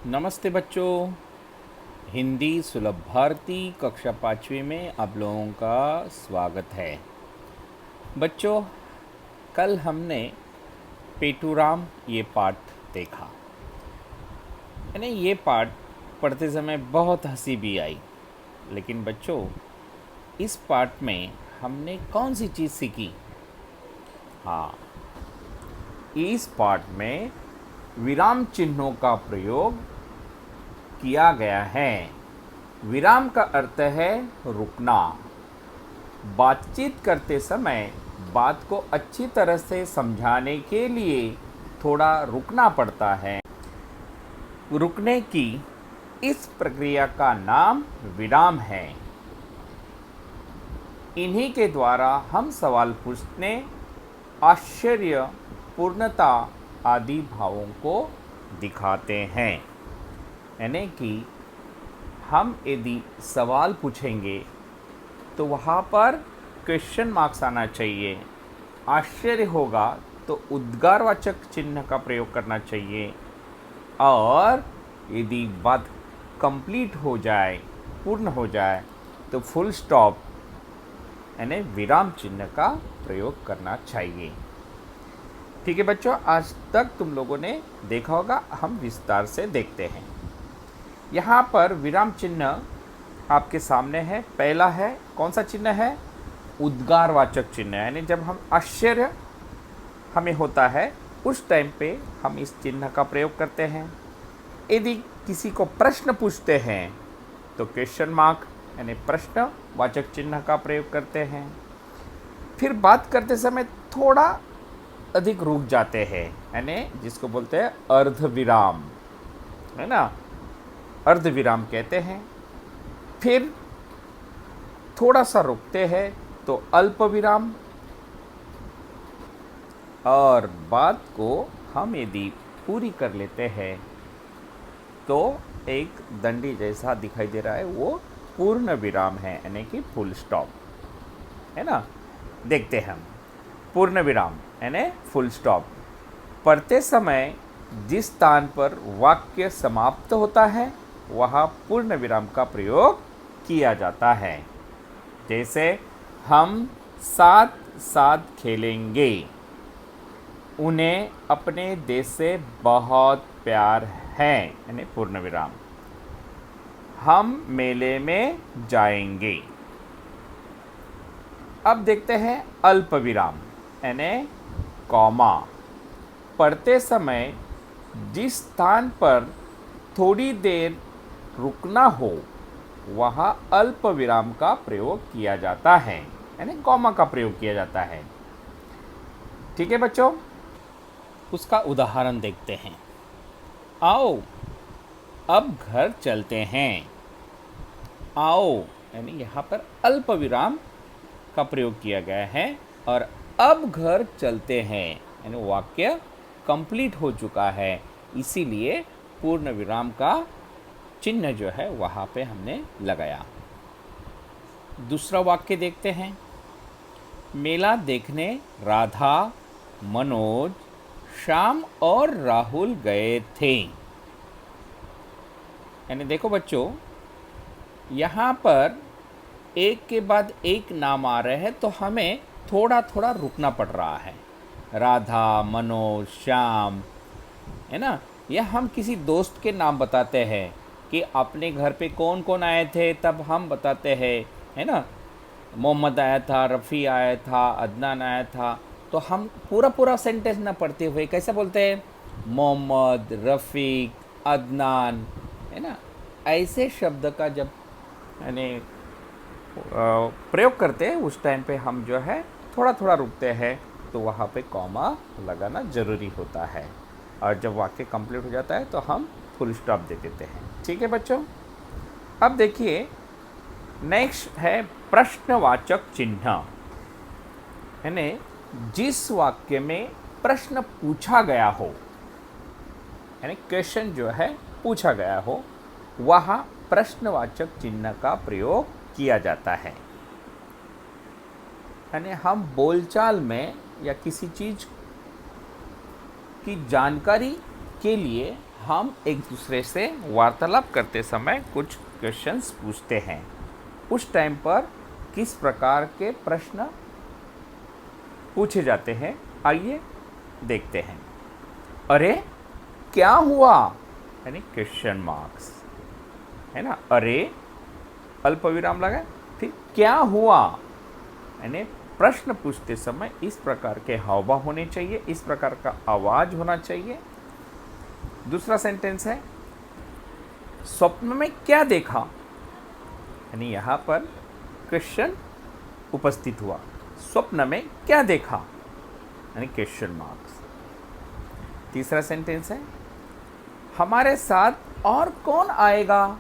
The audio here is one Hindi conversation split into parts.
नमस्ते बच्चों। हिंदी सुलभ भारती कक्षा 5वीं में आप लोगों का स्वागत है। बच्चों, कल हमने पेटूराम ये पाठ देखा। यानी ये पाठ पढ़ते समय बहुत हंसी भी आई। लेकिन बच्चों, इस पाठ में हमने कौन सी चीज़ सीखी? हाँ, इस पाठ में विराम चिन्हों का प्रयोग किया गया है। विराम का अर्थ है रुकना। बातचीत करते समय बात को अच्छी तरह से समझाने के लिए थोड़ा रुकना पड़ता है। रुकने की इस प्रक्रिया का नाम विराम है। इन्हीं के द्वारा हम सवाल पूछने, आश्चर्य, पूर्णता आदि भावों को दिखाते हैं। यानी कि हम यदि सवाल पूछेंगे तो वहाँ पर क्वेश्चन मार्क्स आना चाहिए। आश्चर्य होगा तो उद्गारवाचक चिन्ह का प्रयोग करना चाहिए। और यदि बात कंप्लीट हो जाए, पूर्ण हो जाए, तो फुल स्टॉप यानी विराम चिन्ह का प्रयोग करना चाहिए। ठीक है बच्चों, आज तक तुम लोगों ने देखा होगा, हम विस्तार से देखते हैं। यहाँ पर विराम चिन्ह आपके सामने है। पहला है, कौन सा चिन्ह है? उद्गारवाचक चिन्ह। यानी जब हम आश्चर्य हमें होता है उस टाइम पे हम इस चिन्ह का प्रयोग करते हैं। यदि किसी को प्रश्न पूछते हैं तो क्वेश्चन मार्क यानी प्रश्नवाचक चिन्ह का प्रयोग करते हैं। फिर बात करते समय थोड़ा अधिक रुक जाते हैं, यानी जिसको बोलते हैं अर्धविराम, है ना, अर्धविराम कहते हैं। फिर थोड़ा सा रुकते हैं तो अल्प विराम। और बात को हम यदि पूरी कर लेते हैं तो एक दंडी जैसा दिखाई दे रहा है, वो पूर्ण विराम है, यानी कि फुल स्टॉप, है ना। देखते हैं हम पूर्ण विराम यानी फुल स्टॉप। पढ़ते समय जिस स्थान पर वाक्य समाप्त होता है वहाँ पूर्ण विराम का प्रयोग किया जाता है। जैसे हम साथ साथ खेलेंगे, उन्हें अपने देश से बहुत प्यार है, यानी पूर्ण विराम। हम मेले में जाएंगे। अब देखते हैं अल्प विराम यानी कॉमा। पढ़ते समय जिस स्थान पर थोड़ी देर रुकना हो वहाँ अल्प विराम का प्रयोग किया जाता है, यानी कॉमा का प्रयोग किया जाता है। ठीक है बच्चों, उसका उदाहरण देखते हैं। आओ अब घर चलते हैं। आओ यानी यहाँ पर अल्प विराम का प्रयोग किया गया है। और अब घर चलते हैं यानी वाक्य कंप्लीट हो चुका है, इसीलिए पूर्ण विराम का चिन्ह जो है वहाँ पे हमने लगाया। दूसरा वाक्य देखते हैं। मेला देखने राधा, मनोज, श्याम और राहुल गए थे। यानी देखो बच्चों, यहाँ पर एक के बाद एक नाम आ रहे हैं तो हमें थोड़ा थोड़ा रुकना पड़ रहा है। राधा, मनोज, श्याम, है ना। यह हम किसी दोस्त के नाम बताते हैं कि अपने घर पे कौन कौन आए थे, तब हम बताते हैं, है ना। मोहम्मद आया था, रफ़ी आया था, अदनान आया था। तो हम पूरा पूरा सेंटेंस ना पढ़ते हुए कैसे बोलते हैं? मोहम्मद, रफ़ीक, अदनान, है ना। ऐसे शब्द का जब यानी प्रयोग करते हैं उस टाइम पे हम जो है थोड़ा थोड़ा रुकते हैं, तो वहाँ पे कॉमा लगाना ज़रूरी होता है। और जब वाक्य कंप्लीट हो जाता है तो हम फुल स्टॉप दे देते हैं। ठीक है बच्चों, अब देखिए नेक्स्ट है प्रश्नवाचक चिन्ह। यानी जिस वाक्य में प्रश्न पूछा गया हो, यानी क्वेश्चन जो है पूछा गया हो, वहाँ प्रश्नवाचक चिन्ह का प्रयोग किया जाता है। यानी हम बोलचाल में या किसी चीज़ की जानकारी के लिए हम एक दूसरे से वार्तालाप करते समय कुछ क्वेश्चंस पूछते हैं। उस टाइम पर किस प्रकार के प्रश्न पूछे जाते हैं, आइए देखते हैं। अरे क्या हुआ, यानी क्वेश्चन मार्क्स, है ना। अरे अल्प विराम लगा, फिर क्या हुआ, यानी प्रश्न पूछते समय इस प्रकार के हावभाव होने चाहिए, इस प्रकार का आवाज होना चाहिए। दूसरा सेंटेंस है स्वप्न में क्या देखा, यानी यहां पर क्वेश्चन उपस्थित हुआ। स्वप्न में क्या देखा, यानी क्वेश्चन मार्क्स। तीसरा सेंटेंस है हमारे साथ और कौन आएगा,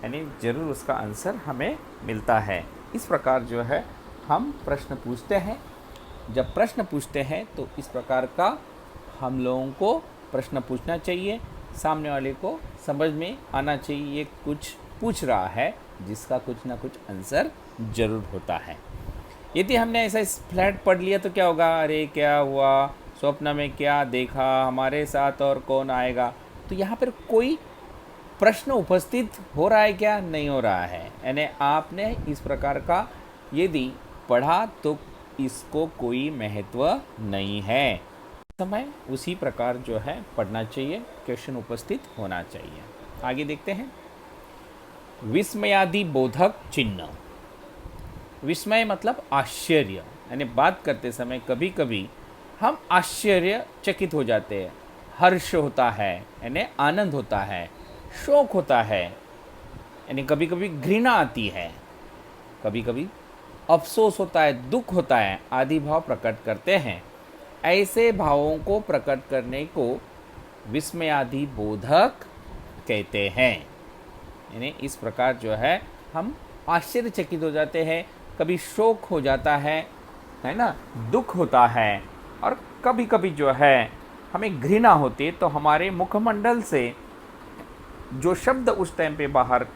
यानी जरूर उसका आंसर हमें मिलता है। इस प्रकार जो है हम प्रश्न पूछते हैं। जब प्रश्न पूछते हैं तो इस प्रकार का हम लोगों को प्रश्न पूछना चाहिए। सामने वाले को समझ में आना चाहिए ये कुछ पूछ रहा है जिसका कुछ ना कुछ आंसर जरूर होता है। यदि हमने ऐसा फ्लैट पढ़ लिया तो क्या होगा, अरे क्या हुआ, स्वप्न में क्या देखा, हमारे साथ और कौन आएगा, तो यहाँ पर कोई प्रश्न उपस्थित हो रहा है क्या, नहीं हो रहा है। यानी आपने इस प्रकार का यदि पढ़ा तो इसको कोई महत्व नहीं है। समय उसी प्रकार जो है पढ़ना चाहिए, क्वेश्चन उपस्थित होना चाहिए। आगे देखते हैं विस्मयादि बोधक चिन्ह। विस्मय मतलब आश्चर्य, यानी बात करते समय कभी कभी हम आश्चर्यचकित हो जाते हैं। हर्ष होता है यानी आनंद होता है, शोक होता है, यानी कभी कभी घृणा आती है, कभी कभी अफसोस होता है, दुख होता है, आदि भाव प्रकट करते हैं। ऐसे भावों को प्रकट करने को विस्मयादि बोधक कहते हैं। यानी इस प्रकार जो है हम आश्चर्यचकित हो जाते हैं, कभी शोक हो जाता है ना, दुख होता है, और कभी कभी जो है हमें घृणा होती है। तो हमारे मुखमंडल से जो शब्द उस टाइम पे बाहर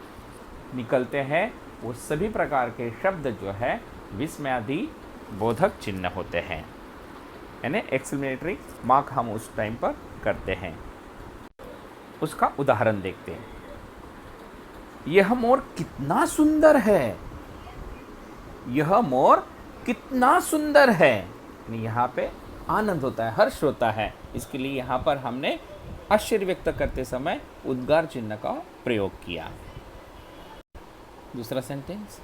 निकलते हैं वो सभी प्रकार के शब्द जो है विस्मयादि बोधक चिन्ह होते हैं, यानी एक्सक्लेमेटरी मार्क हम उस टाइम पर करते हैं। उसका उदाहरण देखते हैं। यह मोर कितना सुंदर है, यह मोर कितना सुंदर है, यहाँ पे आनंद होता है, हर्ष होता है। इसके लिए यहाँ पर हमने आश्चर्य व्यक्त करते समय उद्गार चिन्ह का प्रयोग किया। दूसरा सेंटेंस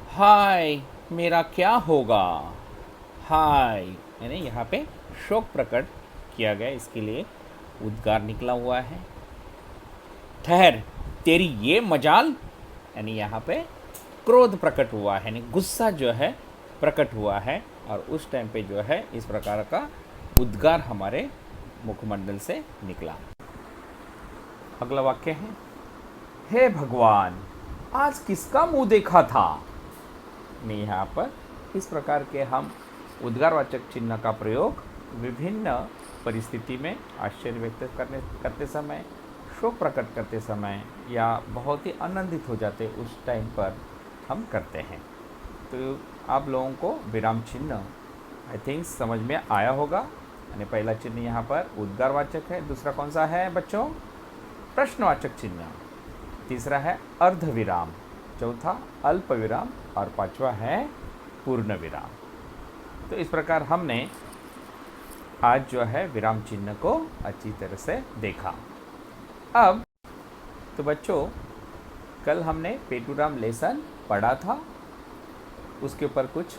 हाय मेरा क्या होगा, हाय, यानी यहाँ पे शोक प्रकट किया गया, इसके लिए उद्गार निकला हुआ है। ठहर तेरी ये मजाल, यानी यहाँ पे क्रोध प्रकट हुआ है, यानी गुस्सा जो है प्रकट हुआ है, और उस टाइम पे जो है इस प्रकार का उद्गार हमारे मुखमंडल से निकला। अगला वाक्य है हे भगवान आज किसका मुंह देखा था। नहीं, यहाँ पर इस प्रकार के हम उद्गारवाचक चिन्ह का प्रयोग विभिन्न परिस्थिति में आश्चर्य व्यक्त करते समय, शोक प्रकट करते समय, या बहुत ही आनंदित हो जाते उस टाइम पर हम करते हैं। तो आप लोगों को विराम चिन्ह आई थिंक समझ में आया होगा। यानी पहला चिन्ह यहाँ पर उद्गारवाचक है, दूसरा कौन सा है बच्चों, प्रश्नवाचक चिन्ह, तीसरा है अर्ध विराम, चौथा अल्प विराम, और पांचवा है पूर्ण विराम। तो इस प्रकार हमने आज जो है विराम चिन्ह को अच्छी तरह से देखा। अब तो बच्चों कल हमने पेटूराम लेसन पढ़ा था, उसके ऊपर कुछ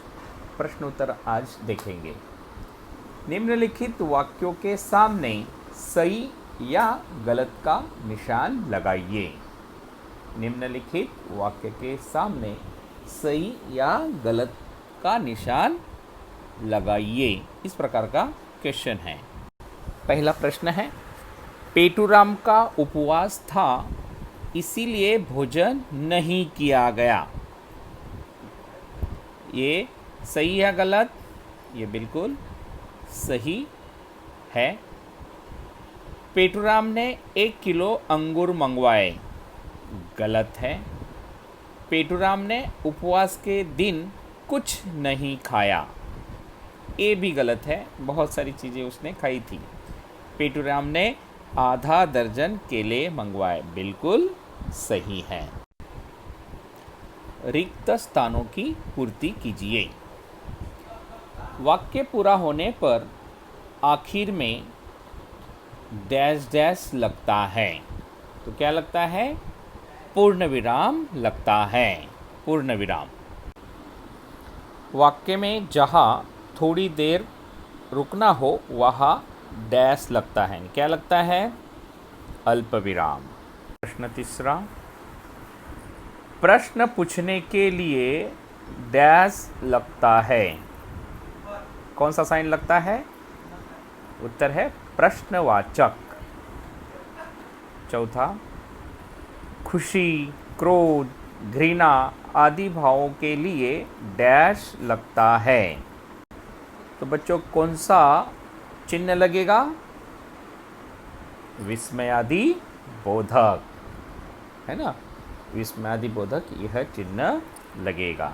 प्रश्न उत्तर आज देखेंगे। निम्नलिखित वाक्यों के सामने सही या गलत का निशान लगाइए। निम्नलिखित वाक्य के सामने सही या गलत का निशान लगाइए, इस प्रकार का क्वेश्चन है। पहला प्रश्न है पेटूराम का उपवास था इसीलिए भोजन नहीं किया गया। ये सही है गलत, ये बिल्कुल सही है। पेटूराम ने 1 किलो अंगूर मंगवाए, गलत है। पेटूराम ने उपवास के दिन कुछ नहीं खाया, ये भी गलत है, बहुत सारी चीज़ें उसने खाई थी। पेटूराम ने आधा दर्जन केले मंगवाए। बिल्कुल सही है। रिक्त स्थानों की पूर्ति कीजिए। वाक्य पूरा होने पर आखिर में डैश डैश लगता है। तो क्या लगता है? पूर्ण विराम लगता है। पूर्ण विराम। वाक्य में जहाँ थोड़ी देर रुकना हो वहाँ डैश लगता है। क्या लगता है? अल्प विराम। प्रश्न तीसरा, प्रश्न पूछने के लिए डैश लगता है। कौन सा साइन लगता है? उत्तर है प्रश्नवाचक। चौथा, खुशी, क्रोध, घृणा आदि भावों के लिए डैश लगता है। तो बच्चों कौन सा चिन्ह लगेगा? विस्मयादि बोधक, है ना? विस्मयादि बोधक यह चिन्ह लगेगा।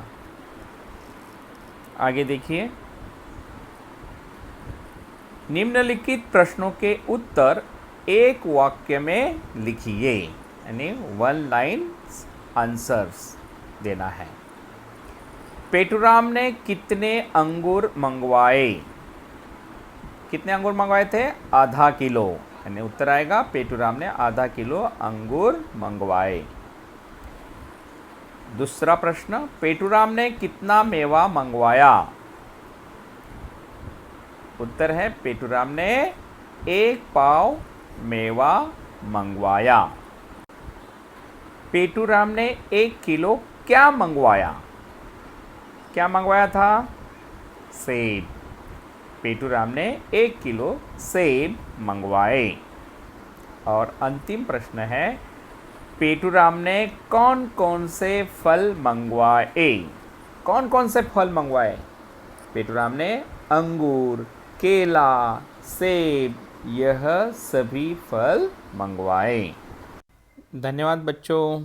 आगे देखिए, निम्नलिखित प्रश्नों के उत्तर एक वाक्य में लिखिए, यानी 1 लाइन आंसर्स देना है। पेटूराम ने कितने अंगूर मंगवाए? कितने अंगूर मंगवाए थे? आधा किलो, यानी उत्तर आएगा पेटूराम ने आधा किलो अंगूर मंगवाए। दूसरा प्रश्न, पेटूराम ने कितना मेवा मंगवाया? उत्तर है पेटूराम ने 1 पाव मेवा मंगवाया। पेटूराम ने 1 किलो क्या मंगवाया? क्या मंगवाया था? सेब। पेटूराम ने 1 किलो सेब मंगवाए। और अंतिम प्रश्न है, पेटूराम ने कौन कौन से फल मंगवाए? कौन कौन से फल मंगवाए? पेटूराम ने अंगूर, केला, सेब यह सभी फल मंगवाए। धन्यवाद बच्चों।